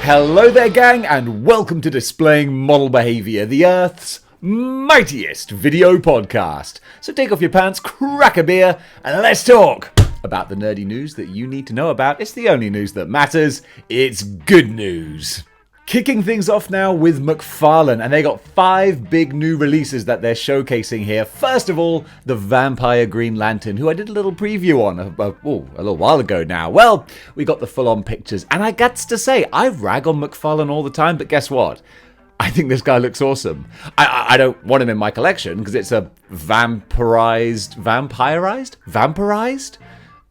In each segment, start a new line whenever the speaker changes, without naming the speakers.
Hello there, gang, and welcome to Displaying-Model-Behaviour, the Earth's mightiest video podcast. So take off your pants, crack a beer, and let's talk about the nerdy news that you need to know about. It's the only news that matters. It's good news. Kicking things off now with McFarlane, and they got 5 big new releases that they're showcasing here. First of all, the Vampire Green Lantern, who I did a little preview on a little while ago now. Well, we got the full-on pictures, and I got to say, I rag on McFarlane all the time, but guess what? I think this guy looks awesome. I don't want him in my collection because it's a vampirized?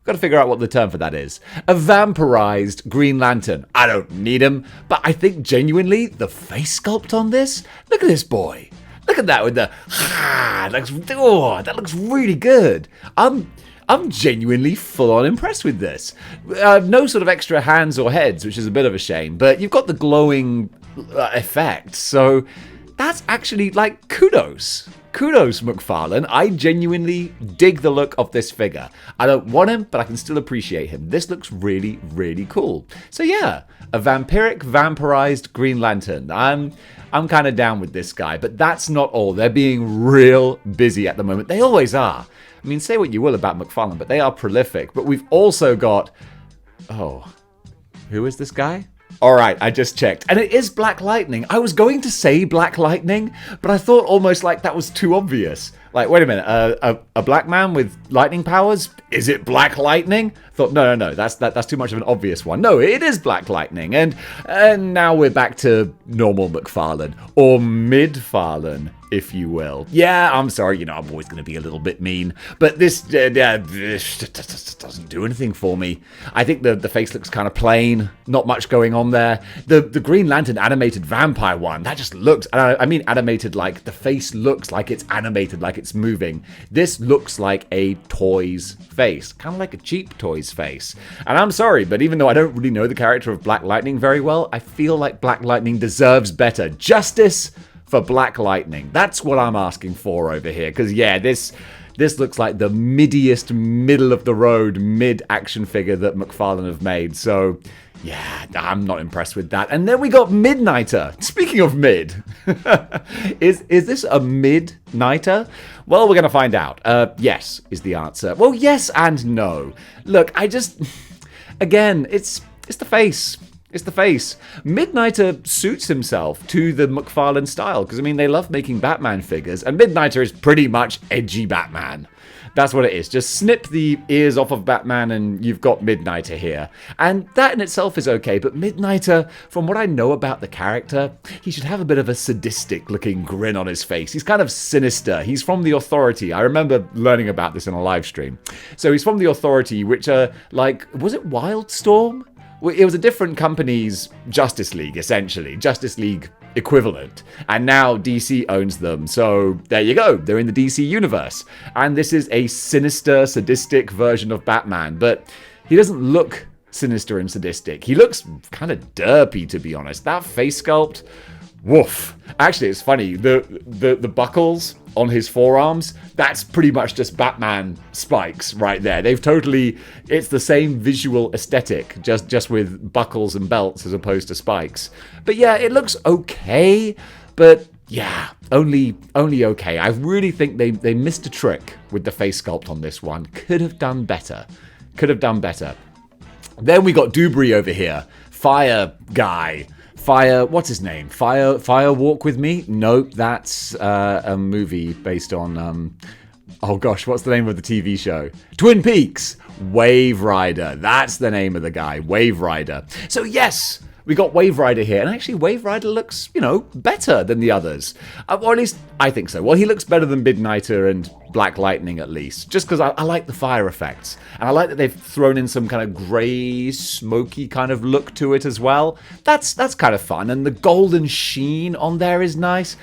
Got to figure out what the term for that is. A vampirized Green Lantern. I don't need him, but I think genuinely the face sculpt on this. Look at this boy. Look at that with the that looks really good. I'm genuinely full on impressed with this. No sort of extra hands or heads, which is a bit of a shame, but you've got the glowing effect. So that's actually like kudos. Kudos, McFarlane. I genuinely dig the look of this figure. I don't want him, but I can still appreciate him. This looks really, really cool. So yeah, a vampirized Green Lantern. I'm kind of down with this guy, but that's not all. They're being real busy at the moment. They always are. I mean, say what you will about McFarlane, but they are prolific. But we've also got... Oh, who is this guy? All right, I just checked. And it is Black Lightning. I was going to say Black Lightning, but I thought almost like that was too obvious. Like, wait a minute, a black man with lightning powers? Is it Black Lightning? I thought, no, that's too much of an obvious one. No, it is Black Lightning. And now we're back to normal McFarlane, or Mid-Farlane, if you will. Yeah, I'm sorry, I'm always going to be a little bit mean, but this doesn't do anything for me. I think the face looks kind of plain, not much going on there. The Green Lantern animated vampire one, that just looks, I mean animated like the face looks like it's animated, like it's moving. This looks like a toy's face, kind of like a cheap toy's face. And I'm sorry, but even though I don't really know the character of Black Lightning very well, I feel like Black Lightning deserves better. Justice for Black Lightning. That's what I'm asking for over here. Because yeah, this looks like the middiest, middle of the road, mid action figure that McFarlane have made. So yeah, I'm not impressed with that. And then we got Midnighter. Speaking of mid, is this a Midnighter? Well, we're going to find out. Yes is the answer. Well, yes and no. Look, again, it's the face. It's the face. Midnighter suits himself to the McFarlane style, because, I mean, they love making Batman figures, and Midnighter is pretty much edgy Batman. That's what it is. Just snip the ears off of Batman and you've got Midnighter here. And that in itself is okay, but Midnighter, from what I know about the character, he should have a bit of a sadistic-looking grin on his face. He's kind of sinister. He's from the Authority. I remember learning about this in a live stream. So he's from the Authority, which are like, was it Wildstorm? It was a different company's Justice League, essentially. Justice League equivalent. And now DC owns them. So there you go. They're in the DC universe. And this is a sinister, sadistic version of Batman. But he doesn't look sinister and sadistic. He looks kind of derpy, to be honest. That face sculpt, woof. Actually, it's funny. The buckles on his forearms, that's pretty much just Batman spikes right there. It's the same visual aesthetic, just with buckles and belts as opposed to spikes. But yeah, it looks okay, but yeah, only okay. I really think they missed a trick with the face sculpt on this one. Could have done better. Then we got Dubry over here. Fire guy. What's his name? Fire Walk With Me? Nope, that's a movie based on, oh gosh, what's the name of the TV show? Twin Peaks! Wave Rider. That's the name of the guy, Wave Rider. So yes, we got Wave Rider here, and actually Wave Rider looks, better than the others. Or at least, I think so. Well, he looks better than Midnighter and Black Lightning, at least. Just because I like the fire effects. And I like that they've thrown in some kind of grey, smoky kind of look to it as well. That's kind of fun. And the golden sheen on there is nice.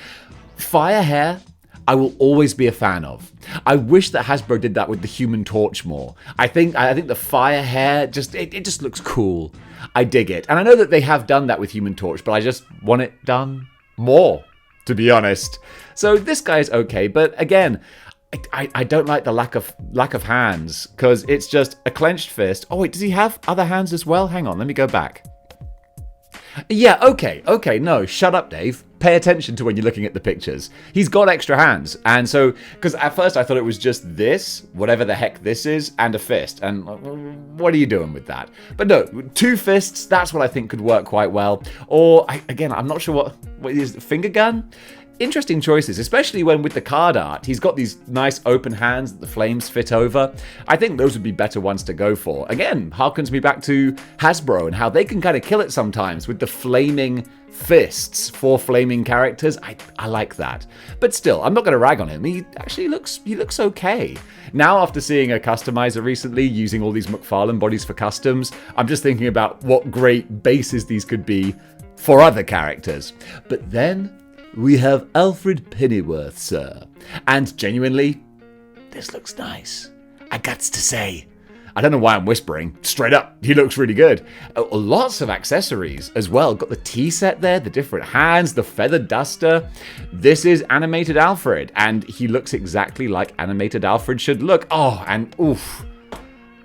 Fire hair, I will always be a fan of. I wish that Hasbro did that with the Human Torch more. I think the fire hair, it just looks cool. I dig it. And I know that they have done that with Human Torch, but I just want it done more, to be honest. So this guy's okay, but again, I don't like the lack of hands, because it's just a clenched fist. Oh wait, does he have other hands as well? Hang on, let me go back. Yeah, okay, no, shut up, Dave. Pay attention to when you're looking at the pictures. He's got extra hands, and so, because at first I thought it was just this, whatever the heck this is, and a fist, and what are you doing with that? But no, 2 fists, that's what I think could work quite well. Or, again, I'm not sure what is the finger gun? Interesting choices, especially when with the card art, he's got these nice open hands that the flames fit over. I think those would be better ones to go for. Again, harkens me back to Hasbro and how they can kind of kill it sometimes with the flaming fists for flaming characters. I like that. But still, I'm not going to rag on him. He actually looks okay. Now, after seeing a customizer recently using all these McFarlane bodies for customs, I'm just thinking about what great bases these could be for other characters. But then we have Alfred Pennyworth, sir. And genuinely, this looks nice. I guts to say. I don't know why I'm whispering. Straight up, he looks really good. Lots of accessories as well. Got the tea set there, the different hands, the feather duster. This is animated Alfred, and he looks exactly like animated Alfred should look. Oh, and oof.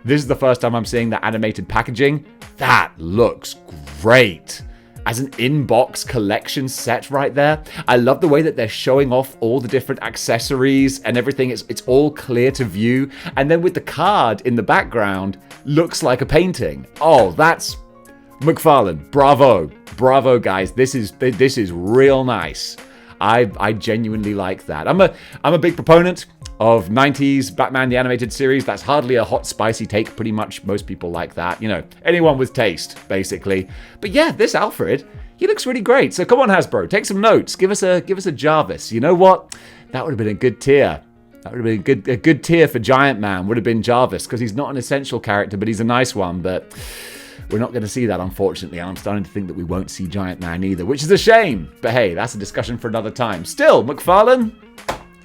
This is the first time I'm seeing that animated packaging. That looks great. As an in-box collection set right there. I love the way that they're showing off all the different accessories and everything. It's all clear to view. And then with the card in the background, looks like a painting. Oh, that's McFarlane. Bravo. Bravo, guys. This is real nice. I genuinely like that. I'm a big proponent of 90s Batman the Animated Series. That's hardly a hot, spicy take. Pretty much most people like that. You know, anyone with taste, basically. But yeah, this Alfred, he looks really great. So come on, Hasbro, take some notes. Give us a Jarvis. You know what? That would have been a good tier. That would have been a good tier for Giant Man, would have been Jarvis, because he's not an essential character, but he's a nice one. But we're not going to see that, unfortunately, and I'm starting to think that we won't see Giant Man either, which is a shame. But hey, that's a discussion for another time. Still, McFarlane,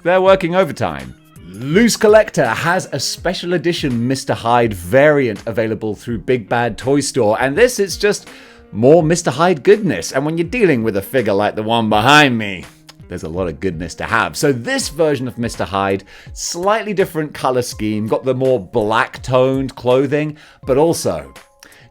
they're working overtime. Loose Collector has a special edition Mr. Hyde variant available through Big Bad Toy Store, and this is just more Mr. Hyde goodness. And when you're dealing with a figure like the one behind me, there's a lot of goodness to have. So this version of Mr. Hyde, slightly different color scheme, got the more black-toned clothing, but also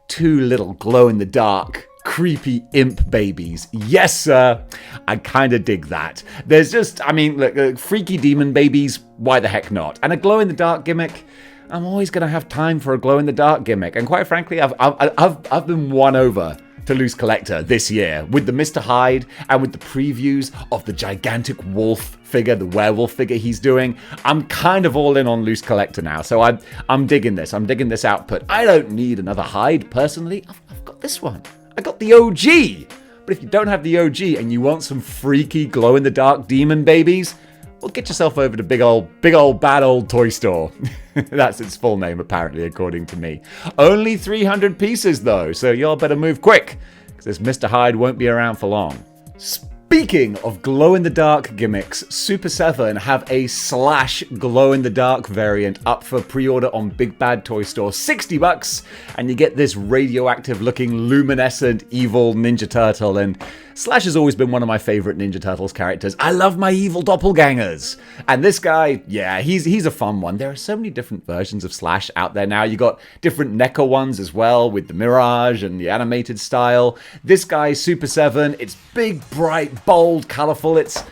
2 little glow-in-the-dark creepy imp babies. Yes, sir. I kind of dig that. There's just, I mean, look, freaky demon babies, why the heck not? And a glow-in-the-dark gimmick, I'm always going to have time for a glow-in-the-dark gimmick. And quite frankly, I've been won over to Loose Collector this year with the Mr. Hyde and with the previews of the gigantic wolf figure, the werewolf figure he's doing. I'm kind of all in on Loose Collector now, so I'm digging this. I'm digging this output. I don't need another Hyde, personally. I've got this one. I got the OG. But if you don't have the OG and you want some freaky glow-in-the-dark demon babies, well, get yourself over to big old bad old toy store. That's its full name, apparently, according to me. Only 300 pieces, though, so y'all better move quick, because this Mr. Hyde won't be around for long. Speaking of glow-in-the-dark gimmicks, Super 7 have a Slash glow-in-the-dark variant up for pre-order on Big Bad Toy Store. $60, and you get this radioactive-looking, luminescent, evil Ninja Turtle, and Slash has always been one of my favorite Ninja Turtles characters. I love my evil doppelgangers. And this guy, yeah, he's a fun one. There are so many different versions of Slash out there now. You got different NECA ones as well, with the Mirage and the animated style. This guy, Super 7, it's big, bright, bold, colorful. It's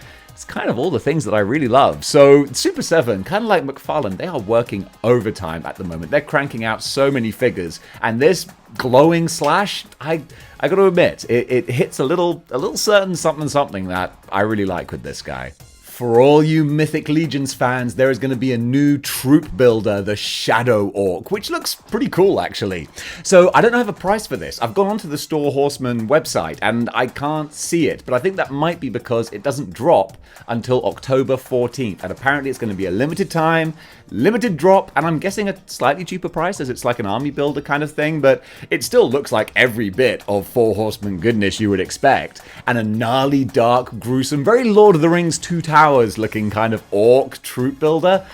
kind of all the things that I really love. So Super 7, kind of like McFarlane, they are working overtime at the moment. They're cranking out so many figures, and this glowing Slash, I got to admit, it hits a little certain something that I really like with this guy. For all you Mythic Legions fans, there is going to be a new troop builder, the Shadow Orc, which looks pretty cool, actually. So I don't have a price for this. I've gone onto the Store Horseman website, and I can't see it, but I think that might be because it doesn't drop until October 14th, and apparently it's going to be a limited time, limited drop, and I'm guessing a slightly cheaper price, as it's like an army builder kind of thing, but it still looks like every bit of Four Horsemen goodness you would expect, and a gnarly, dark, gruesome, very Lord of the Rings Two Towers looking kind of orc troop builder.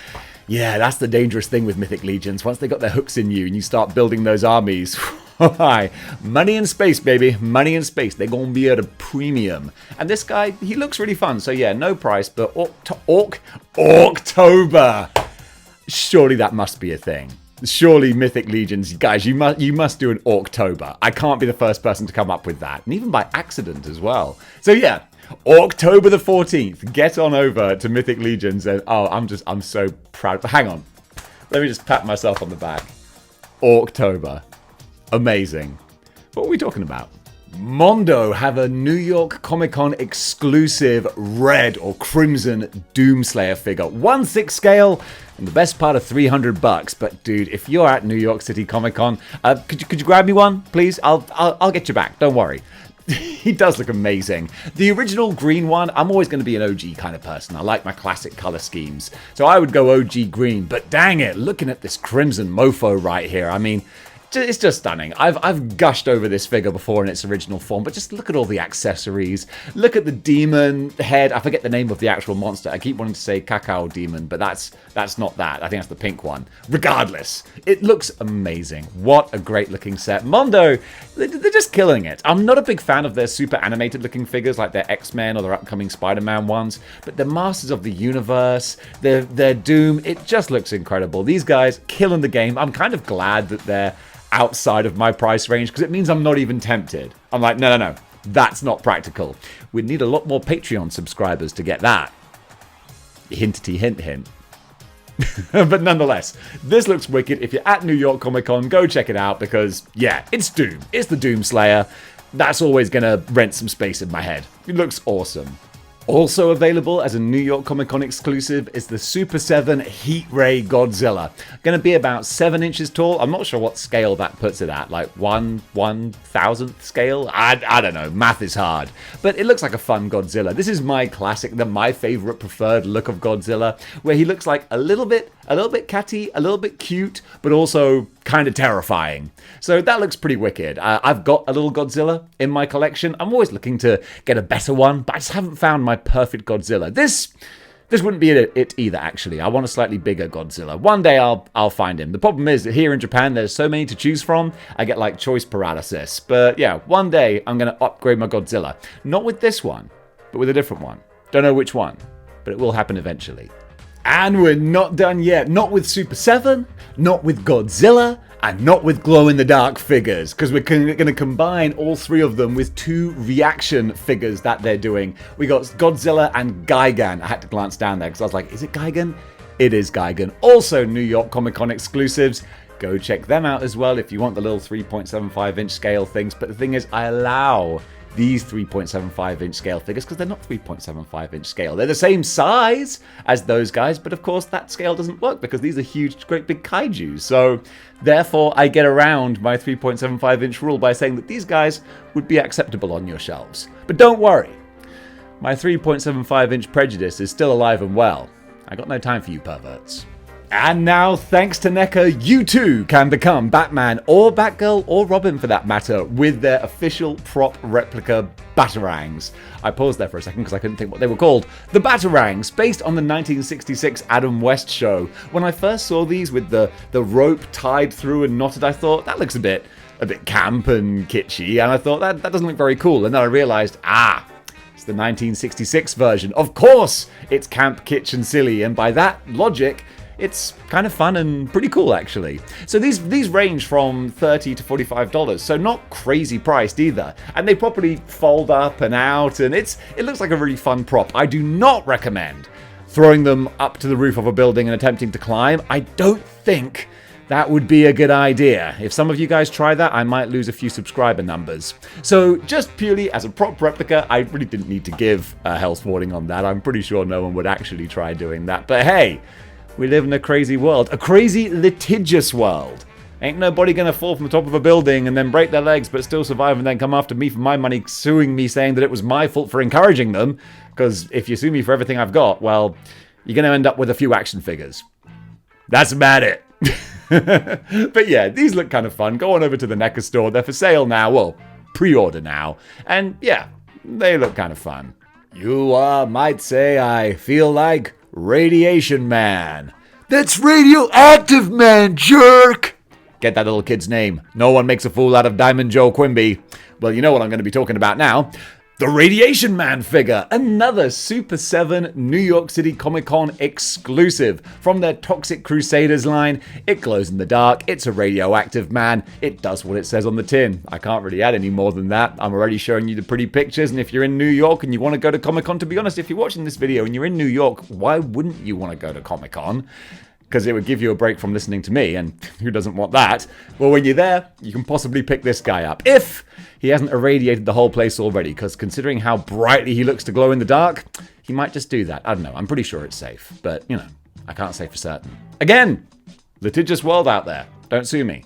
Yeah, that's the dangerous thing with Mythic Legions. Once they got their hooks in you and you start building those armies, money in space, baby. Money in space. They're going to be at a premium. And this guy, he looks really fun. So yeah, no price, but Orc-tober. Surely that must be a thing. Surely Mythic Legions, guys, you must do an ORC-tober. I can't be the first person to come up with that, and even by accident as well. So yeah, October the 14th, get on over to Mythic Legions, and oh, I'm so proud. Hang on, let me just pat myself on the back. October, amazing. What are we talking about? Mondo have a New York Comic-Con exclusive red or crimson Doomslayer figure, 1/6 scale, and the best part of $300. But dude, if you're at New York City Comic-Con, could you grab me one, please? I'll get you back. Don't worry. He does look amazing. The original green one, I'm always going to be an OG kind of person. I like my classic color schemes, so I would go OG green. But dang it, looking at this crimson mofo right here, I mean, it's just stunning. I've gushed over this figure before in its original form, but just look at all the accessories. Look at the demon head. I forget the name of the actual monster. I keep wanting to say Cacao Demon, but that's not that. I think that's the pink one. Regardless, it looks amazing. What a great looking set. Mondo, they're just killing it. I'm not a big fan of their super animated looking figures like their X-Men or their upcoming Spider-Man ones, but the Masters of the Universe, their Doom, it just looks incredible. These guys killing the game. I'm kind of glad that they're outside of my price range, because it means I'm not even tempted. I'm like, no, that's not practical. We'd need a lot more Patreon subscribers to get that. Hintity hint. But nonetheless, this looks wicked. If you're at New York Comic-Con, go check it out, because yeah, it's Doom. It's the Doom Slayer. That's always gonna rent some space in my head. It looks awesome. Also available as a New York Comic-Con exclusive is the Super 7 Heat Ray Godzilla. Going to be about 7 inches tall. I'm not sure what scale that puts it at, like 1/1000th scale? I don't know, math is hard. But it looks like a fun Godzilla. This is my classic, my favorite preferred look of Godzilla, where he looks like a little bit catty, a little bit cute, but also kind of terrifying. So that looks pretty wicked. I've got a little Godzilla in my collection. I'm always looking to get a better one, but I just haven't found my perfect Godzilla. This wouldn't be it either, actually. I want a slightly bigger Godzilla. One day I'll find him. The problem is that here in Japan, there's so many to choose from, I get like choice paralysis. But yeah, one day I'm going to upgrade my Godzilla. Not with this one, but with a different one. Don't know which one, but it will happen eventually. And we're not done yet. Not with Super 7, not with Godzilla, and not with glow-in-the-dark figures, because we're going to combine all three of them with 2 reaction figures that they're doing. We got Godzilla and Gigan. I had to glance down there because I was like, is it Gigan? It is Gigan. Also New York Comic-Con exclusives. Go check them out as well if you want the little 3.75-inch scale things. But the thing is, I allow these 3.75-inch scale figures because they're not 3.75-inch scale. They're the same size as those guys, but of course that scale doesn't work because these are huge, great big kaijus. So therefore, I get around my 3.75-inch rule by saying that these guys would be acceptable on your shelves. But don't worry, my 3.75-inch prejudice is still alive and well. I got no time for you perverts. And now, thanks to NECA, you too can become Batman or Batgirl or Robin for that matter with their official prop replica Batarangs. I paused there for a second because I couldn't think what they were called. The Batarangs, based on the 1966 Adam West show. When I first saw these with the rope tied through and knotted, I thought, that looks a bit camp and kitschy, and I thought, that doesn't look very cool. And then I realized, it's the 1966 version. Of course, it's camp, kitsch, and silly, and by that logic, it's kind of fun and pretty cool, actually. So these range from $30 to $45, so not crazy priced either. And they properly fold up and out, and it looks like a really fun prop. I do not recommend throwing them up to the roof of a building and attempting to climb. I don't think that would be a good idea. If some of you guys try that, I might lose a few subscriber numbers. So just purely as a prop replica, I really didn't need to give a health warning on that. I'm pretty sure no one would actually try doing that. But hey, we live in a crazy world. A crazy, litigious world. Ain't nobody gonna fall from the top of a building and then break their legs but still survive and then come after me for my money, suing me saying that it was my fault for encouraging them. Because if you sue me for everything I've got, well, you're gonna end up with a few action figures. That's about it. But yeah, these look kind of fun. Go on over to the NECA store. They're for sale now. Well, pre-order now. And yeah, they look kind of fun. You might say I feel like Radiation Man. That's Radioactive Man, jerk! Get that little kid's name. No one makes a fool out of Diamond Joe Quimby. Well, you know what I'm going to be talking about now. The Radiation Man figure, another Super 7 New York City Comic-Con exclusive from their Toxic Crusaders line. It glows in the dark, it's a radioactive man, it does what it says on the tin. I can't really add any more than that. I'm already showing you the pretty pictures, and if you're in New York and you want to go to Comic-Con, to be honest, if you're watching this video and you're in New York, why wouldn't you want to go to Comic-Con? Because it would give you a break from listening to me, and who doesn't want that? Well, when you're there, you can possibly pick this guy up, if he hasn't irradiated the whole place already, because considering how brightly he looks to glow in the dark, he might just do that. I don't know, I'm pretty sure it's safe, but, you know, I can't say for certain. Again, litigious world out there, don't sue me.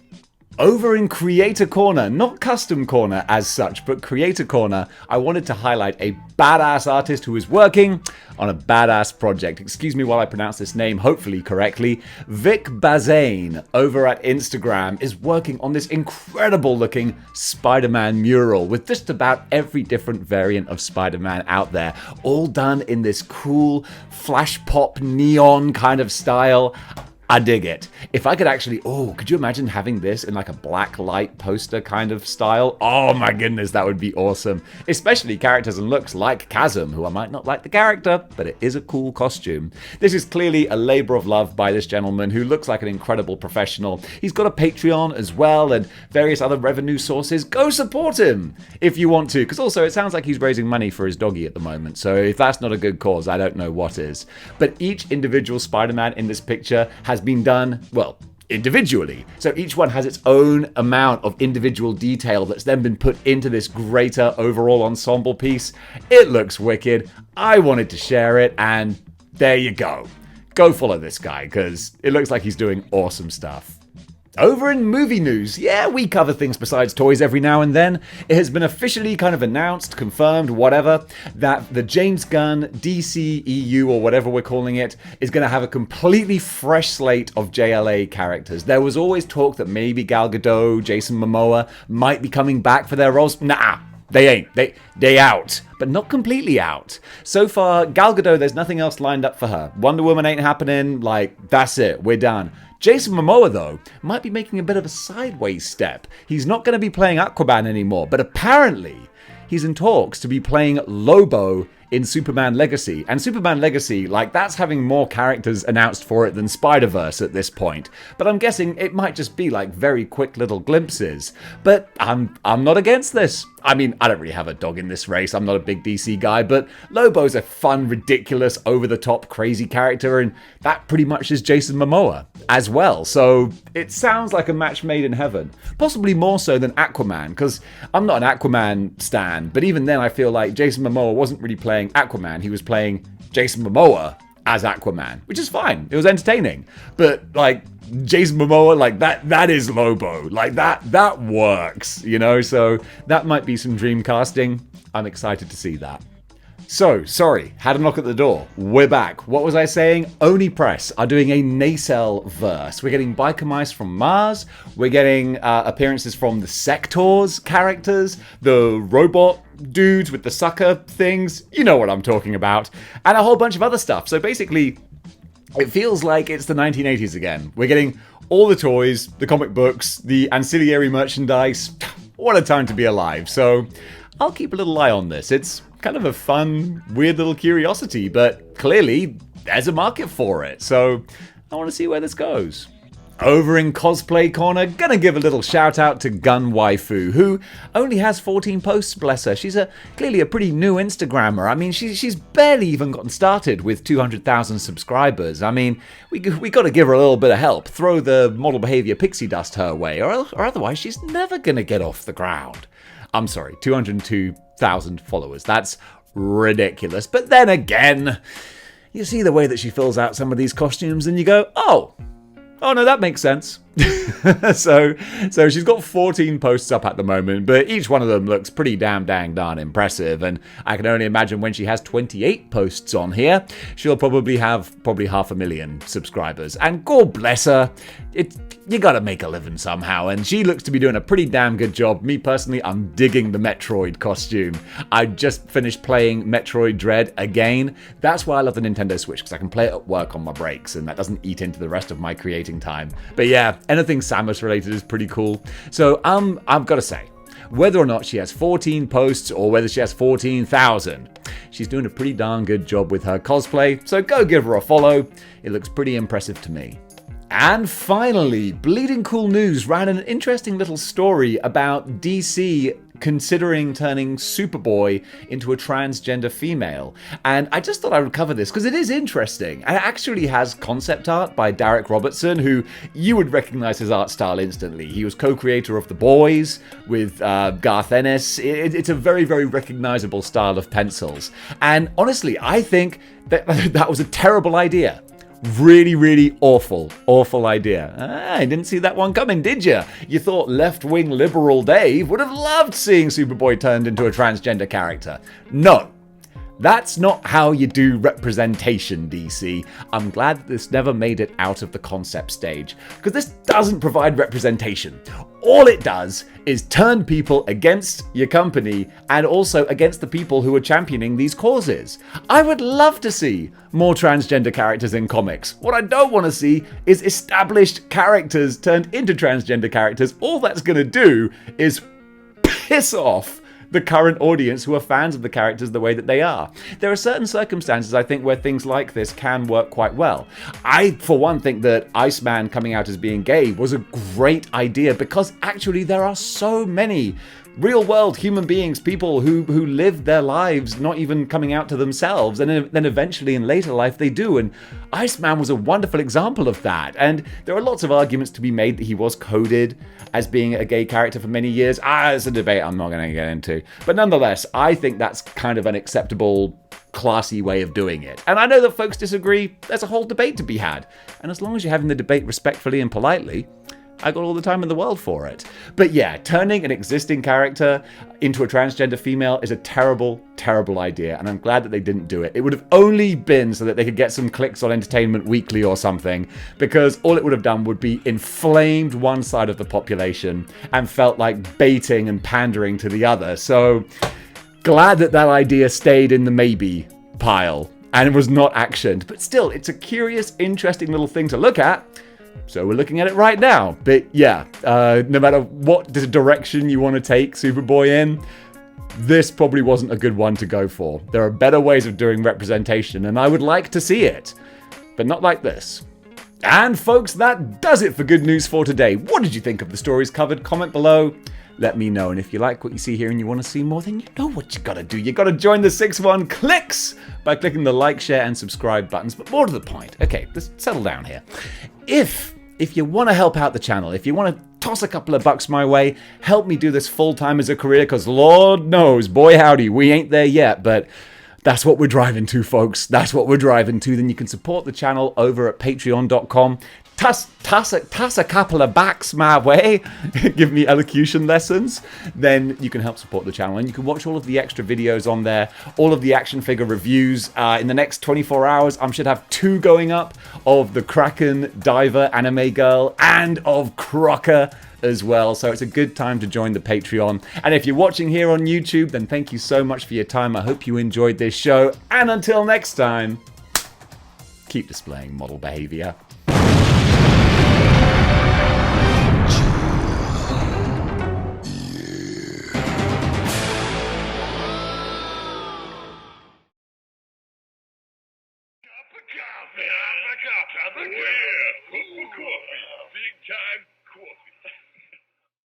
Over in Creator Corner, not Custom Corner as such, but Creator Corner, I wanted to highlight a badass artist who is working on a badass project. Excuse me while I pronounce this name hopefully correctly. Vic Bazane over at Instagram is working on this incredible looking Spider-Man mural with just about every different variant of Spider-Man out there, all done in this cool flash pop neon kind of style. I dig it. If I could actually, could you imagine having this in like a black light poster kind of style? Oh my goodness, that would be awesome. Especially characters and looks like Chasm, who I might not like the character, but it is a cool costume. This is clearly a labor of love by this gentleman who looks like an incredible professional. He's got a Patreon as well and various other revenue sources. Go support him if you want to, because also it sounds like he's raising money for his doggy at the moment. So if that's not a good cause, I don't know what is. But each individual Spider-Man in this picture has been done, well, individually. So each one has its own amount of individual detail that's then been put into this greater overall ensemble piece. It looks wicked. I wanted to share it, and there you go. Go follow this guy, because it looks like he's doing awesome stuff. Over in movie news, yeah, we cover things besides toys every now and then. It has been officially kind of announced, confirmed, whatever, that the James Gunn DCEU, or whatever we're calling it, is going to have a completely fresh slate of JLA characters. There was always talk that maybe Gal Gadot, Jason Momoa might be coming back for their roles. Nah. They ain't. They out. But not completely out. So far, Gal Gadot, there's nothing else lined up for her. Wonder Woman ain't happening. Like, that's it. We're done. Jason Momoa, though, might be making a bit of a sideways step. He's not going to be playing Aquaman anymore, but apparently he's in talks to be playing Lobo in Superman Legacy. And Superman Legacy, like, that's having more characters announced for it than Spider-Verse at this point. But I'm guessing it might just be like very quick little glimpses. But I'm not against this. I mean, I don't really have a dog in this race. I'm not a big DC guy, but Lobo's a fun, ridiculous, over-the-top, crazy character, and that pretty much is Jason Momoa as well. So it sounds like a match made in heaven. Possibly more so than Aquaman, because I'm not an Aquaman stan, but even then I feel like Jason Momoa wasn't really playing Aquaman. He was playing Jason Momoa as Aquaman, which is fine. It was entertaining. But, like, Jason Momoa, like, that is Lobo. Like, that works, you know? So that might be some dream casting. I'm excited to see that. So, sorry, had a knock at the door. We're back. What was I saying? Oni Press are doing a nacelle verse. We're getting biker mice from Mars. We're getting appearances from the Sectors characters, the robot dudes with the sucker things. You know what I'm talking about. And a whole bunch of other stuff. So basically, it feels like it's the 1980s again. We're getting all the toys, the comic books, the ancillary merchandise. What a time to be alive. So I'll keep a little eye on this. It's kind of a fun, weird little curiosity, but clearly there's a market for it. So I want to see where this goes. Over in Cosplay Corner, gonna give a little shout out to Gun Waifu, who only has 14 posts, bless her. She's clearly a pretty new Instagrammer. I mean, she's barely even gotten started with 200,000 subscribers. I mean, we gotta give her a little bit of help. Throw the model behavior pixie dust her way, or otherwise she's never gonna get off the ground. I'm sorry, 202,000 followers. That's ridiculous. But then again, you see the way that she fills out some of these costumes and you go, oh no, that makes sense. So she's got 14 posts up at the moment, but each one of them looks pretty dang darn impressive, and I can only imagine when she has 28 posts on here, she'll probably have 500,000 subscribers, and God bless her, you gotta make a living somehow, and she looks to be doing a pretty damn good job. Me personally, I'm digging the Metroid costume. I just finished playing Metroid Dread again. That's why I love the Nintendo Switch, because I can play it at work on my breaks, and that doesn't eat into the rest of my creating time. But yeah, anything Samus related is pretty cool. So I've got to say, whether or not she has 14 posts or whether she has 14,000. She's doing a pretty darn good job with her cosplay, so go give her a follow. It looks pretty impressive to me. And finally, Bleeding Cool News ran an interesting little story about DC considering turning Superboy into a transgender female. And I just thought I would cover this because it is interesting. And it actually has concept art by Derek Robertson, who you would recognize his art style instantly. He was co-creator of The Boys with Garth Ennis. It's a very, very recognizable style of pencils. And honestly, I think that was a terrible idea. Really, really awful idea. I didn't see that one coming, did you? You thought left-wing liberal Dave would have loved seeing Superboy turned into a transgender character. No. That's not how you do representation, DC. I'm glad that this never made it out of the concept stage, because this doesn't provide representation. All it does is turn people against your company and also against the people who are championing these causes. I would love to see more transgender characters in comics. What I don't want to see is established characters turned into transgender characters. All that's going to do is piss off the current audience who are fans of the characters the way that they are. There are certain circumstances, I think, where things like this can work quite well. I, for one, think that Iceman coming out as being gay was a great idea because actually there are so many real-world human beings, people who live their lives not even coming out to themselves, and then eventually in later life they do, and Iceman was a wonderful example of that. And there are lots of arguments to be made that he was coded as being a gay character for many years. It's a debate I'm not going to get into. But nonetheless, I think that's kind of an acceptable, classy way of doing it. And I know that folks disagree. There's a whole debate to be had. And as long as you're having the debate respectfully and politely, I got all the time in the world for it. But yeah, turning an existing character into a transgender female is a terrible, terrible idea, and I'm glad that they didn't do it. It would have only been so that they could get some clicks on Entertainment Weekly or something, because all it would have done would be inflamed one side of the population and felt like baiting and pandering to the other. So glad that that idea stayed in the maybe pile and was not actioned. But still, it's a curious, interesting little thing to look at. So we're looking at it right now. But yeah, no matter what direction you want to take Superboy in, this probably wasn't a good one to go for. There are better ways of doing representation, and I would like to see it, but not like this. And folks, that does it for Good News for today. What did you think of the stories covered? Comment below. Let me know. And if you like what you see here and you want to see more, then you know what you gotta do. You gotta join the 6-1 clicks by clicking the like, share, and subscribe buttons. But more to the point. Okay, let's settle down here. If you want to help out the channel, if you want to toss a couple of bucks my way, help me do this full-time as a career, because Lord knows, boy howdy, we ain't there yet, but that's what we're driving to, folks. That's what we're driving to. Then you can support the channel over at patreon.com. Toss a couple of bucks my way, give me elocution lessons, then you can help support the channel. And you can watch all of the extra videos on there, all of the action figure reviews. In the next 24 hours, I should have 2 going up of the Kraken Diver anime girl and of Crocker as well. So it's a good time to join the Patreon. And if you're watching here on YouTube, then thank you so much for your time. I hope you enjoyed this show. And until next time, keep displaying model behavior.
Cup of coffee. Big time.